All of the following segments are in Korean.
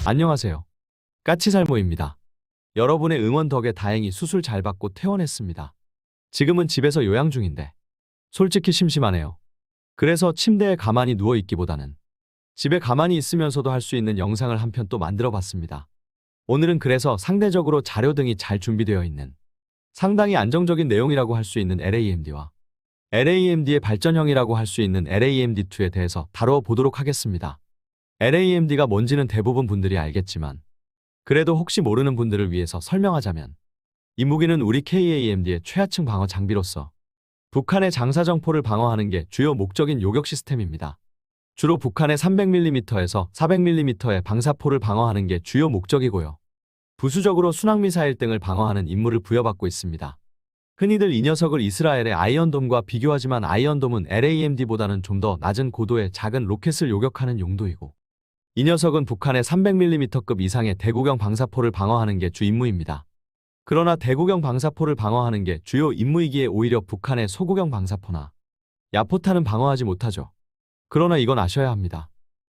안녕하세요. 까치살모입니다. 여러분의 응원 덕에 다행히 수술 잘 받고 퇴원했습니다. 지금은 집에서 요양 중인데 솔직히 심심하네요. 그래서 침대에 가만히 누워있기보다는 집에 가만히 있으면서도 할 수 있는 영상을 한 편 또 만들어 봤습니다. 오늘은 그래서 상대적으로 자료 등이 잘 준비되어 있는 상당히 안정적인 내용이라고 할 수 있는 LAMD와 LAMD의 발전형이라고 할 수 있는 LAMD2에 대해서 다루어 보도록 하겠습니다. LAMD가 뭔지는 대부분 분들이 알겠지만 그래도 혹시 모르는 분들을 위해서 설명하자면 이 무기는 우리 KAMD의 최하층 방어 장비로서 북한의 장사정포를 방어하는 게 주요 목적인 요격 시스템입니다. 주로 북한의 300mm에서 400mm의 방사포를 방어하는 게 주요 목적이고요. 부수적으로 순항미사일 등을 방어하는 임무를 부여받고 있습니다. 흔히들 이 녀석을 이스라엘의 아이언돔과 비교하지만 아이언돔은 LAMD보다는 좀 더 낮은 고도의 작은 로켓을 요격하는 용도이고 이 녀석은 북한의 300mm급 이상의 대구경 방사포를 방어하는 게 주 임무입니다. 그러나 대구경 방사포를 방어하는 게 주요 임무이기에 오히려 북한의 소구경 방사포나 야포탄은 방어하지 못하죠. 그러나 이건 아셔야 합니다.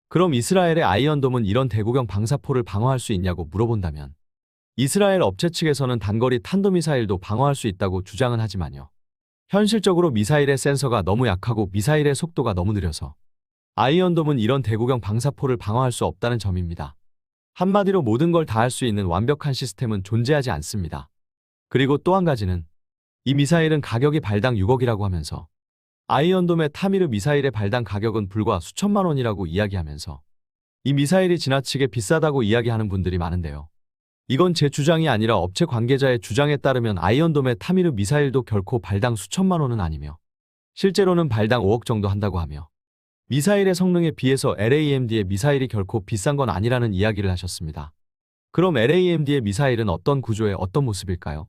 그럼 이스라엘의 아이언돔은 이런 대구경 방사포를 방어할 수 있냐고 물어본다면 이스라엘 업체 측에서는 단거리 탄도미사일도 방어할 수 있다고 주장은 하지만요. 현실적으로 미사일의 센서가 너무 약하고 미사일의 속도가 너무 느려서 아이언돔은 이런 대구경 방사포를 방어할 수 없다는 점입니다. 한마디로 모든 걸 다 할 수 있는 완벽한 시스템은 존재하지 않습니다. 그리고 또 한 가지는 이 미사일은 가격이 발당 6억이라고 하면서 아이언돔의 타미르 미사일의 발당 가격은 불과 수천만 원이라고 이야기하면서 이 미사일이 지나치게 비싸다고 이야기하는 분들이 많은데요. 이건 제 주장이 아니라 업체 관계자의 주장에 따르면 아이언돔의 타미르 미사일도 결코 발당 수천만 원은 아니며 실제로는 발당 5억 정도 한다고 하며 미사일의 성능에 비해서 LAMD의 미사일이 결코 비싼 건 아니라는 이야기를 하셨습니다. 그럼 LAMD의 미사일은 어떤 구조의 어떤 모습일까요?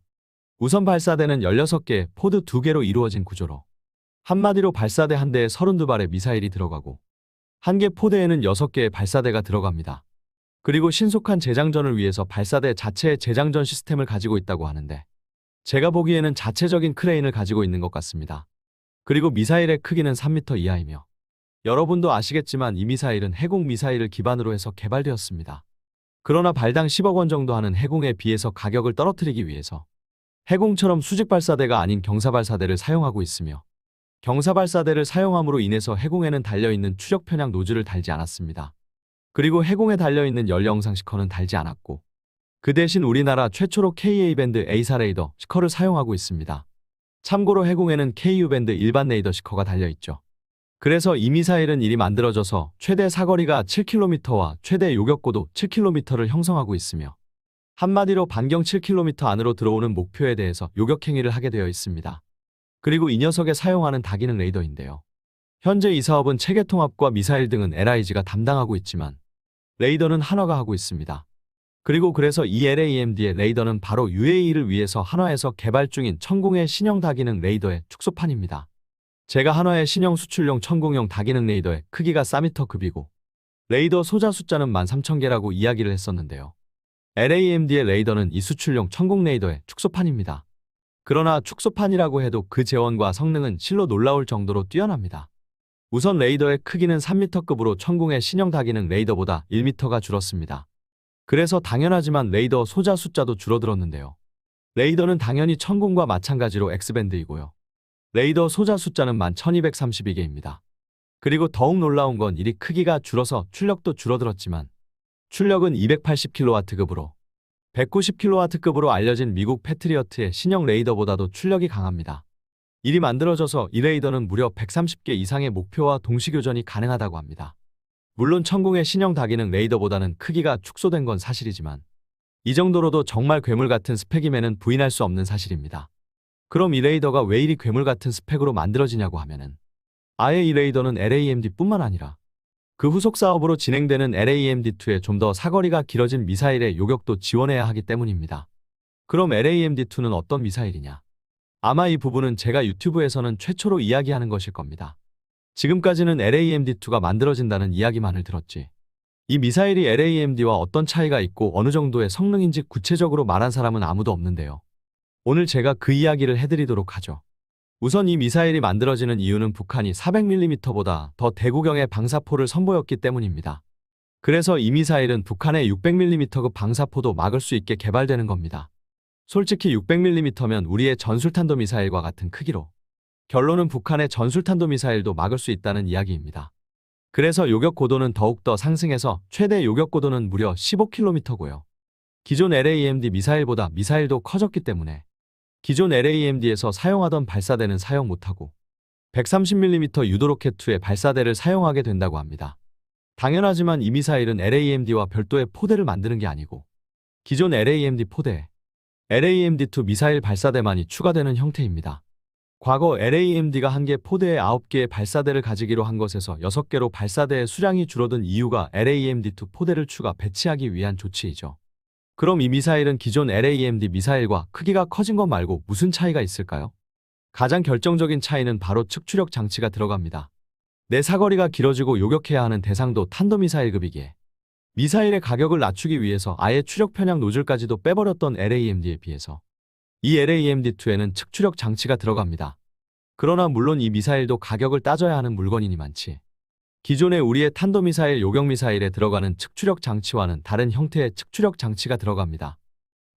우선 발사대는 16개의 포드 2개로 이루어진 구조로 한마디로 발사대 한 대에 32발의 미사일이 들어가고 한 개 포대에는 6개의 발사대가 들어갑니다. 그리고 신속한 재장전을 위해서 발사대 자체의 재장전 시스템을 가지고 있다고 하는데 제가 보기에는 자체적인 크레인을 가지고 있는 것 같습니다. 그리고 미사일의 크기는 3m 이하이며 여러분도 아시겠지만 이 미사일은 해공 미사일을 기반으로 해서 개발되었습니다. 그러나 발당 10억 원 정도 하는 해공에 비해서 가격을 떨어뜨리기 위해서 해공처럼 수직 발사대가 아닌 경사 발사대를 사용하고 있으며 경사 발사대를 사용함으로 인해서 해공에는 달려있는 추력 편향 노즐을 달지 않았습니다. 그리고 해공에 달려있는 연령상 시커는 달지 않았고 그 대신 우리나라 최초로 KA-밴드 A사 레이더 시커를 사용하고 있습니다. 참고로 해공에는 KU-밴드 일반 레이더 시커가 달려있죠. 그래서 이 미사일은 이리 만들어져서 최대 사거리가 7km와 최대 요격고도 7km를 형성하고 있으며 한마디로 반경 7km 안으로 들어오는 목표에 대해서 요격행위를 하게 되어 있습니다. 그리고 이 녀석에 사용하는 다기능 레이더인데요. 현재 이 사업은 체계 통합과 미사일 등은 LIG가 담당하고 있지만 레이더는 한화가 하고 있습니다. 그리고 그래서 이 LAMD의 레이더는 바로 UAE를 위해서 한화에서 개발 중인 천공의 신형 다기능 레이더의 축소판입니다. 제가 한화의 신형 수출용 천공용 다기능 레이더의 크기가 4m급이고 레이더 소자 숫자는 13,000개라고 이야기를 했었는데요. LAMD의 레이더는 이 수출용 천공 레이더의 축소판입니다. 그러나 축소판이라고 해도 그 재원과 성능은 실로 놀라울 정도로 뛰어납니다. 우선 레이더의 크기는 3m급으로 천공의 신형 다기능 레이더보다 1m가 줄었습니다. 그래서 당연하지만 레이더 소자 숫자도 줄어들었는데요. 레이더는 당연히 천공과 마찬가지로 X밴드이고요. 레이더 소자 숫자는 11,232개입니다. 그리고 더욱 놀라운 건 이리 크기가 줄어서 출력도 줄어들었지만 출력은 280kW급으로 190kW급으로 알려진 미국 패트리어트의 신형 레이더보다도 출력이 강합니다. 이리 만들어져서 이 레이더는 무려 130개 이상의 목표와 동시교전이 가능하다고 합니다. 물론 천공의 신형 다기능 레이더보다는 크기가 축소된 건 사실이지만 이 정도로도 정말 괴물 같은 스펙임에는 부인할 수 없는 사실입니다. 그럼 이 레이더가 왜 이리 괴물 같은 스펙으로 만들어지냐고 하면은 아예 이 레이더는 LAMD뿐만 아니라 그 후속 사업으로 진행되는 LAMD2에 좀 더 사거리가 길어진 미사일의 요격도 지원해야 하기 때문입니다. 그럼 LAMD2는 어떤 미사일이냐? 아마 이 부분은 제가 유튜브에서는 최초로 이야기하는 것일 겁니다. 지금까지는 LAMD2가 만들어진다는 이야기만을 들었지. 이 미사일이 LAMD와 어떤 차이가 있고 어느 정도의 성능인지 구체적으로 말한 사람은 아무도 없는데요. 오늘 제가 그 이야기를 해드리도록 하죠. 우선 이 미사일이 만들어지는 이유는 북한이 400mm보다 더 대구경의 방사포를 선보였기 때문입니다. 그래서 이 미사일은 북한의 600mm급 방사포도 막을 수 있게 개발되는 겁니다. 솔직히 600mm면 우리의 전술탄도미사일과 같은 크기로. 결론은 북한의 전술탄도미사일도 막을 수 있다는 이야기입니다. 그래서 요격 고도는 더욱더 상승해서 최대 요격 고도는 무려 15km고요. 기존 LAMD 미사일보다 미사일도 커졌기 때문에 기존 LAMD에서 사용하던 발사대는 사용 못하고 130mm 유도로켓2의 발사대를 사용하게 된다고 합니다. 당연하지만 이 미사일은 LAMD와 별도의 포대를 만드는 게 아니고 기존 LAMD 포대에 LAMD2 미사일 발사대만이 추가되는 형태입니다. 과거 LAMD가 한 개 포대에 9개의 발사대를 가지기로 한 것에서 6개로 발사대의 수량이 줄어든 이유가 LAMD2 포대를 추가 배치하기 위한 조치이죠. 그럼 이 미사일은 기존 LAMD 미사일과 크기가 커진 것 말고 무슨 차이가 있을까요? 가장 결정적인 차이는 바로 측추력 장치가 들어갑니다. 내 사거리가 길어지고 요격해야 하는 대상도 탄도미사일급이기에 미사일의 가격을 낮추기 위해서 아예 추력 편향 노즐까지도 빼버렸던 LAMD에 비해서 이 LAMD2에는 측추력 장치가 들어갑니다. 그러나 물론 이 미사일도 가격을 따져야 하는 물건이니만치 기존의 우리의 탄도미사일 요격미사일에 들어가는 측추력 장치와는 다른 형태의 측추력 장치가 들어갑니다.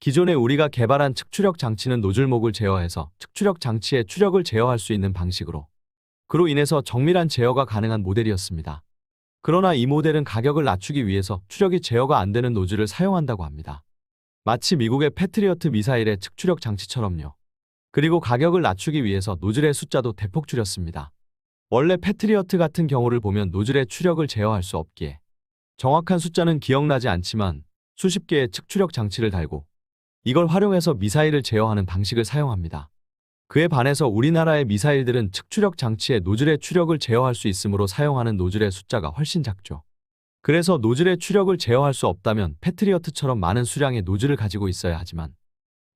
기존에 우리가 개발한 측추력 장치는 노즐목을 제어해서 측추력 장치의 추력을 제어할 수 있는 방식으로 그로 인해서 정밀한 제어가 가능한 모델이었습니다. 그러나 이 모델은 가격을 낮추기 위해서 추력이 제어가 안 되는 노즐을 사용한다고 합니다. 마치 미국의 패트리어트 미사일의 측추력 장치처럼요. 그리고 가격을 낮추기 위해서 노즐의 숫자도 대폭 줄였습니다. 원래 패트리어트 같은 경우를 보면 노즐의 추력을 제어할 수 없기에 정확한 숫자는 기억나지 않지만 수십 개의 측추력 장치를 달고 이걸 활용해서 미사일을 제어하는 방식을 사용합니다. 그에 반해서 우리나라의 미사일들은 측추력 장치에 노즐의 추력을 제어할 수 있으므로 사용하는 노즐의 숫자가 훨씬 작죠. 그래서 노즐의 추력을 제어할 수 없다면 패트리어트처럼 많은 수량의 노즐을 가지고 있어야 하지만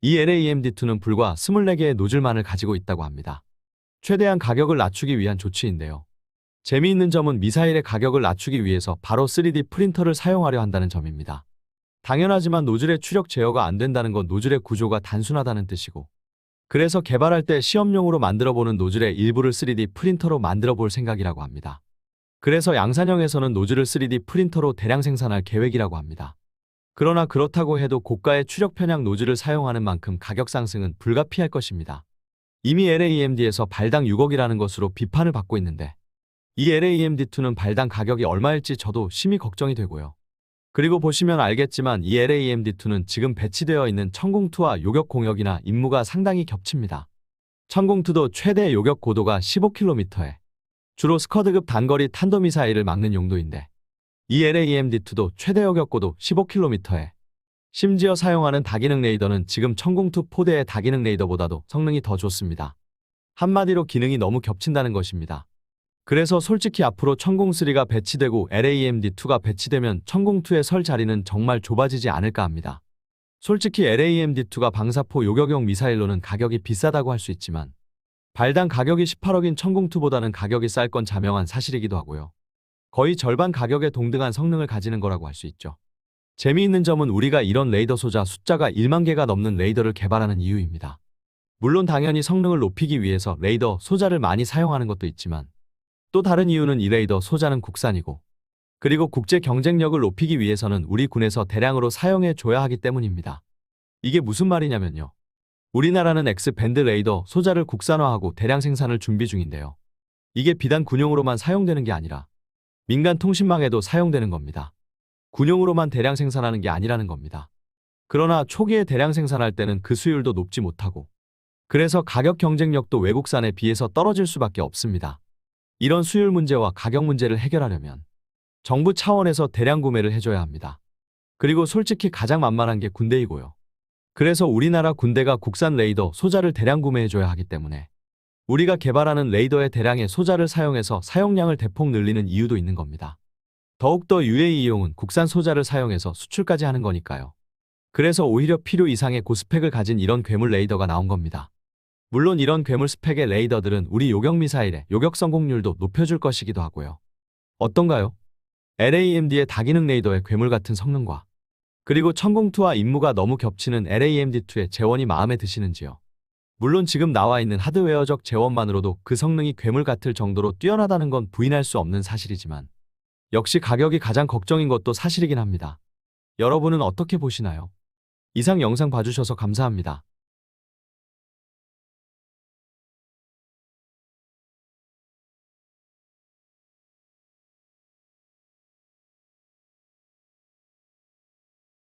이 LAMD2는 불과 24개의 노즐만을 가지고 있다고 합니다. 최대한 가격을 낮추기 위한 조치인데요. 재미있는 점은 미사일의 가격을 낮추기 위해서 바로 3D 프린터를 사용하려 한다는 점입니다. 당연하지만 노즐의 추력 제어가 안 된다는 건 노즐의 구조가 단순하다는 뜻이고 그래서 개발할 때 시험용으로 만들어보는 노즐의 일부를 3D 프린터로 만들어 볼 생각이라고 합니다. 그래서 양산형에서는 노즐을 3D 프린터로 대량 생산할 계획이라고 합니다. 그러나 그렇다고 해도 고가의 추력 편향 노즐을 사용하는 만큼 가격 상승은 불가피할 것입니다. 이미 LAMD에서 발당 6억이라는 것으로 비판을 받고 있는데 이 LAMD2는 발당 가격이 얼마일지 저도 심히 걱정이 되고요. 그리고 보시면 알겠지만 이 LAMD2는 지금 배치되어 있는 천공2와 요격 공역이나 임무가 상당히 겹칩니다. 천공2도 최대 요격 고도가 15km에 주로 스커드급 단거리 탄도미사일을 막는 용도인데 이 LAMD2도 최대 요격 고도 15km에 심지어 사용하는 다기능 레이더는 지금 천공2 포대의 다기능 레이더보다도 성능이 더 좋습니다. 한마디로 기능이 너무 겹친다는 것입니다. 그래서 솔직히 앞으로 천공3가 배치되고 LAMD2가 배치되면 천공2의 설 자리는 정말 좁아지지 않을까 합니다. 솔직히 LAMD2가 방사포 요격용 미사일로는 가격이 비싸다고 할 수 있지만 발당 가격이 18억인 천공2보다는 가격이 쌀 건 자명한 사실이기도 하고요. 거의 절반 가격에 동등한 성능을 가지는 거라고 할 수 있죠. 재미있는 점은 우리가 이런 레이더 소자 숫자가 1만 개가 넘는 레이더를 개발하는 이유입니다. 물론 당연히 성능을 높이기 위해서 레이더 소자를 많이 사용하는 것도 있지만 또 다른 이유는 이 레이더 소자는 국산이고 그리고 국제 경쟁력을 높이기 위해서는 우리 군에서 대량으로 사용해 줘야 하기 때문입니다. 이게 무슨 말이냐면요. 우리나라는 X밴드 레이더 소자를 국산화하고 대량 생산을 준비 중인데요. 이게 비단 군용으로만 사용되는 게 아니라 민간 통신망에도 사용되는 겁니다. 군용으로만 대량 생산하는 게 아니라는 겁니다. 그러나 초기에 대량 생산할 때는 그 수율도 높지 못하고 그래서 가격 경쟁력도 외국산에 비해서 떨어질 수밖에 없습니다. 이런 수율 문제와 가격 문제를 해결하려면 정부 차원에서 대량 구매를 해줘야 합니다. 그리고 솔직히 가장 만만한 게 군대이고요. 그래서 우리나라 군대가 국산 레이더 소자를 대량 구매해줘야 하기 때문에 우리가 개발하는 레이더의 대량의 소자를 사용해서 사용량을 대폭 늘리는 이유도 있는 겁니다. 더욱더 UAE 이용은 국산 소자를 사용해서 수출까지 하는 거니까요. 그래서 오히려 필요 이상의 고스펙을 가진 이런 괴물 레이더가 나온 겁니다. 물론 이런 괴물 스펙의 레이더들은 우리 요격미사일의 요격 성공률도 높여줄 것이기도 하고요. 어떤가요? LAMD의 다기능 레이더의 괴물 같은 성능과 그리고 천공2와 임무가 너무 겹치는 LAMD2의 재원이 마음에 드시는지요? 물론 지금 나와 있는 하드웨어적 재원만으로도 그 성능이 괴물 같을 정도로 뛰어나다는 건 부인할 수 없는 사실이지만 역시 가격이 가장 걱정인 것도 사실이긴 합니다. 여러분은 어떻게 보시나요? 이상 영상 봐주셔서 감사합니다.